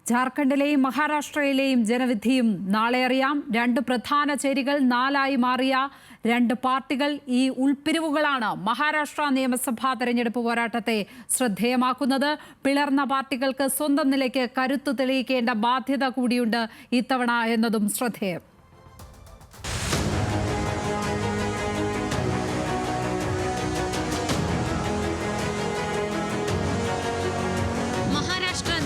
ജാർഖണ്ഡിലെയും മഹാരാഷ്ട്രയിലെയും ജനവിധിയും നാളെ അറിയാം. രണ്ട് പ്രധാന ചേരികൾ നാലായി മാറിയ രണ്ട് പാർട്ടികൾ. ഈ ഉൾപ്പിരിവുകളാണ് മഹാരാഷ്ട്ര നിയമസഭാ തെരഞ്ഞെടുപ്പ് പോരാട്ടത്തെ ശ്രദ്ധേയമാക്കുന്നത്. പിളർന്ന പാർട്ടികൾക്ക് സ്വന്തം നിലയ്ക്ക് കരുത്തു തെളിയിക്കേണ്ട ബാധ്യത കൂടിയുണ്ട് ഇത്തവണ എന്നതും ശ്രദ്ധേയം.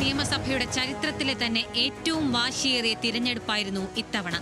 നിയമസഭയുടെ ചരിത്രത്തിലെ തന്നെ ഏറ്റവും വാശിയേറിയ തിരഞ്ഞെടുപ്പായിരുന്നു ഇത്തവണ.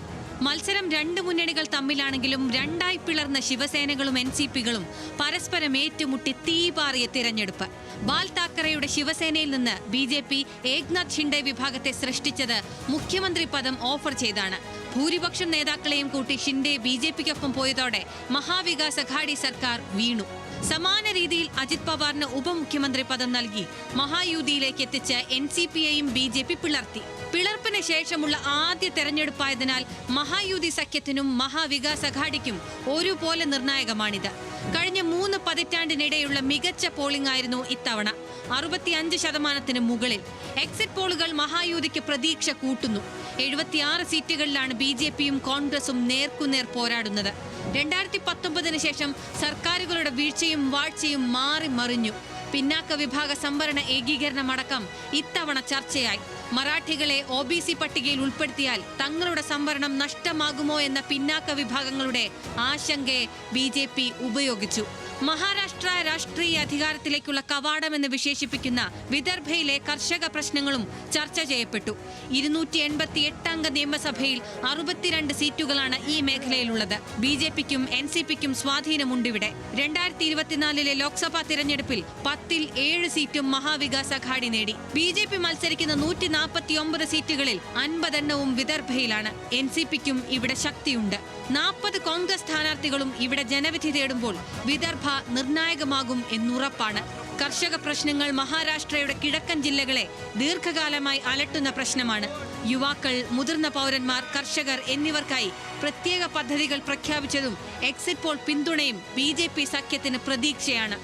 മത്സരം രണ്ട് മുന്നണികൾ തമ്മിലാണെങ്കിലും രണ്ടായി പിളർന്ന ശിവസേനകളും എൻസിപികളും പരസ്പരം ഏറ്റുമുട്ടി തീപാറിയ തിരഞ്ഞെടുപ്പ്. ബാൽ താക്കറെയുടെ ശിവസേനയിൽ നിന്ന് ബിജെപി ഏക്നാഥ് ഷിൻഡെ വിഭാഗത്തെ സൃഷ്ടിച്ചത് മുഖ്യമന്ത്രി പദം ഓഫർ ചെയ്താണ്. ഭൂരിപക്ഷം നേതാക്കളെയും കൂട്ടി ഷിൻഡെ ബിജെപിക്കൊപ്പം പോയതോടെ മഹാവികാസ് അഘാടി സർക്കാർ വീണു. സമാന രീതിയിൽ അജിത് പവാറിന് ഉപമുഖ്യമന്ത്രി പദം നൽകി മഹായുതിയിലേക്ക് എത്തിച്ച് എൻസിപിയെയും ബിജെപി പിളർത്തി. പിളർപ്പിന് ശേഷമുള്ള ആദ്യ തെരഞ്ഞെടുപ്പായതിനാൽ മഹായുതി സഖ്യത്തിനും മഹാവികാസ് അഘാഡിക്കും ഒരുപോലെ നിർണായകമാണിത്. കഴിഞ്ഞ 3 പതിറ്റാണ്ടിനിടെയുള്ള മികച്ച പോളിംഗ് ആയിരുന്നു ഇത്തവണ. 65% മുകളിൽ. എക്സിറ്റ് പോളുകൾ മഹായുതിക്ക് പ്രതീക്ഷ കൂട്ടുന്നു. 76 സീറ്റുകളിലാണ് ബിജെപിയും കോൺഗ്രസും നേർക്കുനേർ പോരാടുന്നത്. 2019 ശേഷം സർക്കാരുകളുടെ വീഴ്ചയും വാഴ്ചയും മാറി മറിഞ്ഞു. പിന്നാക്ക വിഭാഗ സംവരണ ഏകീകരണമടക്കം ഇത്തവണ ചർച്ചയായി. മറാഠികളെ OBC പട്ടികയിൽ ഉൾപ്പെടുത്തിയാൽ തങ്ങളുടെ സംവരണം നഷ്ടമാകുമോ എന്ന പിന്നാക്ക വിഭാഗങ്ങളുടെ ആശങ്കയെ ബിജെപി ഉപയോഗിച്ചു. മഹാരാഷ്ട്ര രാഷ്ട്രീയ അധികാരത്തിലേക്കുള്ള കവാടമെന്ന് വിശേഷിപ്പിക്കുന്ന വിദർഭയിലെ കർഷക പ്രശ്നങ്ങളും ചർച്ച ചെയ്യപ്പെട്ടു. 288 അംഗ നിയമസഭയിൽ 62 സീറ്റുകളാണ് ഈ മേഖലയിലുള്ളത്. ബിജെപിക്കും എൻസിപിക്കും സ്വാധീനമുണ്ടിവിടെ. 2024 ലോക്സഭാ തിരഞ്ഞെടുപ്പിൽ 10ൽ 7 സീറ്റും മഹാവികാസ് അഘാടി നേടി. ബിജെപി മത്സരിക്കുന്ന 149 സീറ്റുകളിൽ 50 വിദർഭയിലാണ്. എൻസിപിക്കും ഇവിടെ ശക്തിയുണ്ട്. 40 കോൺഗ്രസ് സ്ഥാനാർത്ഥികളും ഇവിടെ ജനവിധി തേടുമ്പോൾ വിദർഭ നിർണായകമാകും എന്നുറപ്പാണ്. കർഷക പ്രശ്നങ്ങൾ മഹാരാഷ്ട്രയുടെ കിഴക്കൻ ജില്ലകളെ ദീർഘകാലമായി അലട്ടുന്ന പ്രശ്നമാണ്. യുവാക്കൾ, മുതിർന്ന പൗരന്മാർ, കർഷകർ എന്നിവർക്കായി പ്രത്യേക പദ്ധതികൾ പ്രഖ്യാപിച്ചതും എക്സിറ്റ് പോൾ പിന്തുണയും ബിജെപി സഖ്യത്തിന് പ്രതീക്ഷയാണ്.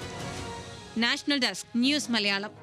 National desk, news Malayalam.